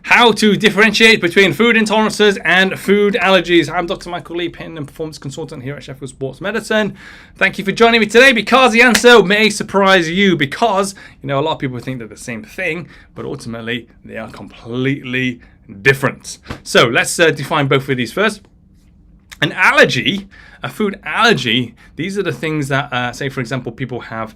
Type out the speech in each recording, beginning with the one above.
How to differentiate between food intolerances and food allergies. I'm Dr. Michael Lee, pain and performance consultant here at Sheffield Sports Medicine. Thank you for joining me today because the answer may surprise you because, a lot of people think they're the same thing, but ultimately they are completely different. So let's define both of these first. An allergy, a food allergy, these are the things that, say for example, people have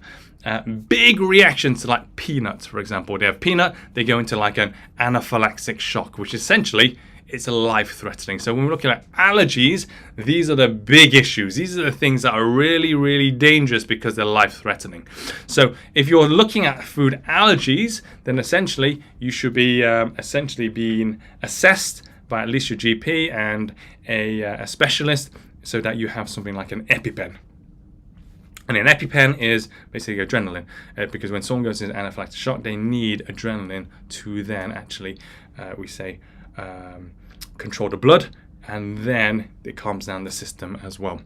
big reactions to like peanuts, for example. They have peanut, they go into like an anaphylactic shock, which essentially it's life-threatening. So when we're looking at allergies, these are the big issues. These are the things that are really, really dangerous because they're life-threatening. So if you're looking at food allergies, then essentially you should be being assessed by at least your GP and a specialist so that you have something like an EpiPen. And an EpiPen is basically adrenaline because when someone goes into anaphylactic shock, they need adrenaline to then actually, control the blood, and then it calms down the system as well.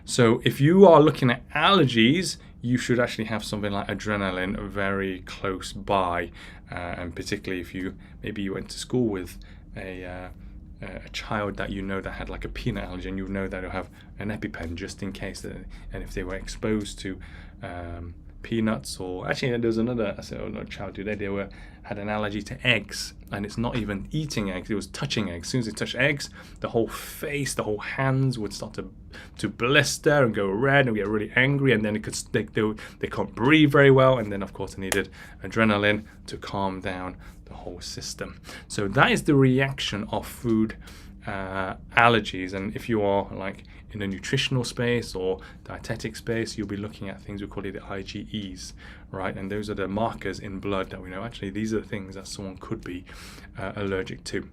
So if you are looking at allergies, you should actually have something like adrenaline very close by, and particularly if you went to school with a child that that had like a peanut allergy, and that they'll have an EpiPen just in case and if they were exposed to peanuts, or actually there was another child today, they had an allergy to eggs, and it's not even eating eggs, it was touching eggs. As soon as they touch eggs, the whole face, the whole hands would start to blister and go red and get really angry, and then they can't breathe very well, and then of course they needed adrenaline to calm down the whole system. So that is the reaction of food allergies. And if you are like in a nutritional space or dietetic space, you'll be looking at things we call it the IgEs, right? And those are the markers in blood that we know actually these are the things that someone could be allergic to.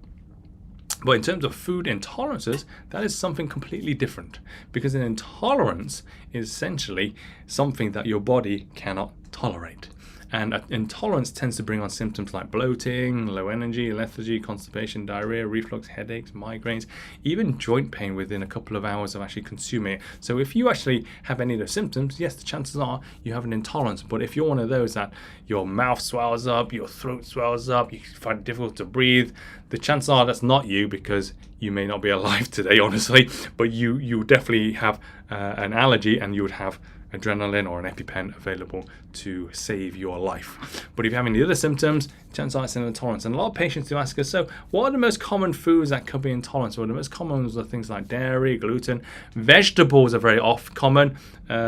But in terms of food intolerances, that is something completely different, because an intolerance is essentially something that your body cannot tolerate. And intolerance tends to bring on symptoms like bloating, low energy, lethargy, constipation, diarrhea, reflux, headaches, migraines, even joint pain within a couple of hours of actually consuming it. So if you actually have any of those symptoms, yes, the chances are you have an intolerance. But if you're one of those that your mouth swells up, your throat swells up, you find it difficult to breathe, the chances are that's not you, because you may not be alive today, honestly, but you definitely have an allergy, and you would have adrenaline or an EpiPen available to save your life. But if you have any other symptoms, chances are it's an intolerance. And a lot of patients do ask us, so what are the most common foods that could be intolerance? Well, the most common ones are things like dairy, gluten, vegetables are very common,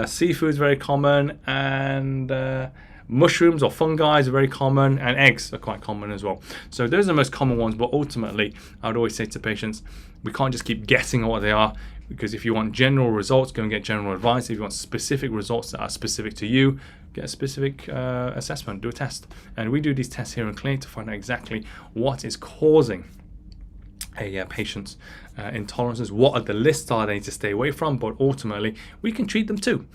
seafood is very common, and mushrooms or fungi are very common, and eggs are quite common as well. So those are the most common ones, but ultimately I would always say to patients, we can't just keep guessing what they are, because if you want general results, go and get general advice. If you want specific results that are specific to you, get a specific assessment, do a test. And we do these tests here in clinic to find out exactly what is causing a patient's intolerances, what are the lists that they need to stay away from, but ultimately we can treat them too.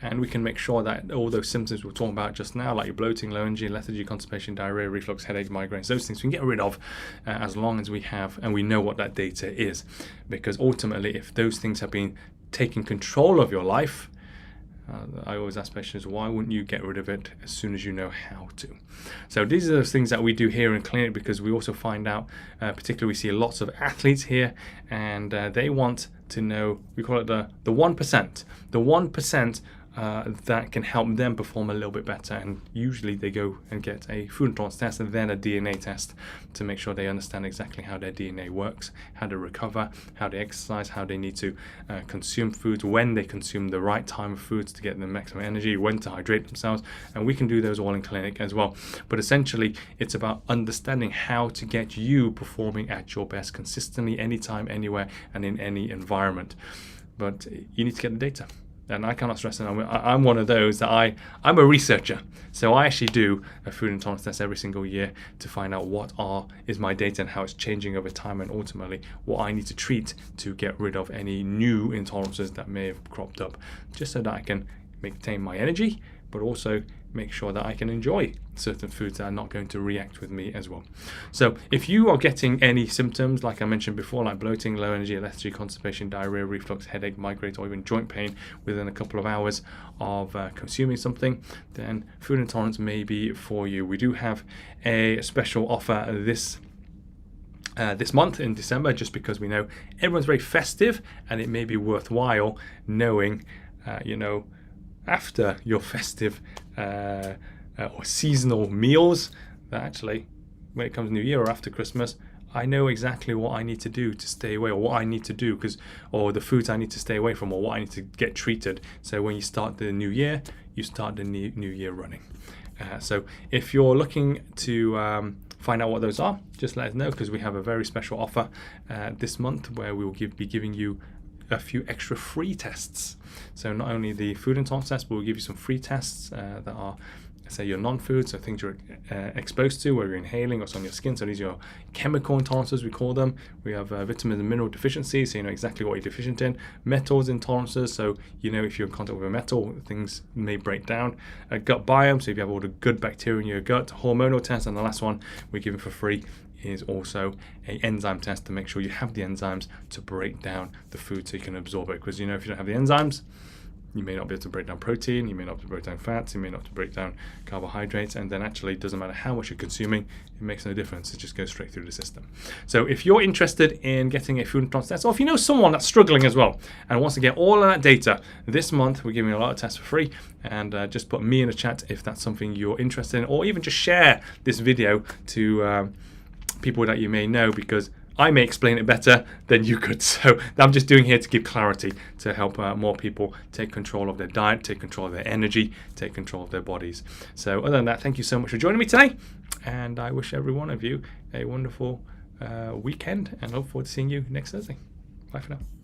And we can make sure that all those symptoms we were talking about just now, like your bloating, low energy, lethargy, constipation, diarrhea, reflux, headache, migraines, those things we can get rid of as long as we have and we know what that data is. Because ultimately, if those things have been taking control of your life, I always ask patients, why wouldn't you get rid of it as soon as you know how to? So these are those things that we do here in clinic, because we also find out, particularly we see lots of athletes here, and they want to know, we call it the 1%. The 1% that can help them perform a little bit better, and usually they go and get a food intolerance test and then a DNA test to make sure they understand exactly how their DNA works, how to recover, how they exercise, how they need to consume foods, when they consume the right time of foods to get the maximum energy, when to hydrate themselves, and we can do those all in clinic as well. But essentially it's about understanding how to get you performing at your best consistently, anytime, anywhere, and in any environment. But you need to get the data. And I cannot stress that I'm one of those that I'm a researcher. So I actually do a food intolerance test every single year to find out what is my data and how it's changing over time, and ultimately what I need to treat to get rid of any new intolerances that may have cropped up, just so that I can maintain my energy, but also make sure that I can enjoy certain foods that are not going to react with me as well. So if you are getting any symptoms, like I mentioned before, like bloating, low energy, lethargy, constipation, diarrhea, reflux, headache, migraines, or even joint pain within a couple of hours of consuming something, then food intolerance may be for you. We do have a special offer this this month in December, just because we know everyone's very festive, and it may be worthwhile knowing, after your festive or seasonal meals, that actually when it comes to New Year or after Christmas, I know exactly what I need to do to stay away, or what I need to do or the foods I need to stay away from, or what I need to get treated. So when you start the new year, you start the new year running. So if you're looking to find out what those are, just let us know, because we have a very special offer this month where we will be giving you a few extra free tests. So not only the food intolerance test, but we'll give you some free tests that are, say, your non-food, so things you're exposed to, whether you're inhaling or it's on your skin. So these are your chemical intolerances, we call them. We have vitamin and mineral deficiencies, so you know exactly what you're deficient in. Metals intolerances, so you know if you're in contact with a metal, things may break down. A gut biome, so if you have all the good bacteria in your gut. Hormonal test, and the last one we're giving for free is also an enzyme test to make sure you have the enzymes to break down the food so you can absorb it. Because if you don't have the enzymes, you may not be able to break down protein, you may not be able to break down fats, you may not be able to break down carbohydrates, and then actually it doesn't matter how much you're consuming, it makes no difference, it just goes straight through the system. So if you're interested in getting a food intolerance test, or if you know someone that's struggling as well and wants to get all of that data, this month we're giving a lot of tests for free, and just put me in the chat if that's something you're interested in, or even just share this video to people that you may know, because I may explain it better than you could. So I'm just doing here to give clarity, to help more people take control of their diet, take control of their energy, take control of their bodies. So other than that, thank you so much for joining me today. And I wish every one of you a wonderful weekend, and look forward to seeing you next Thursday. Bye for now.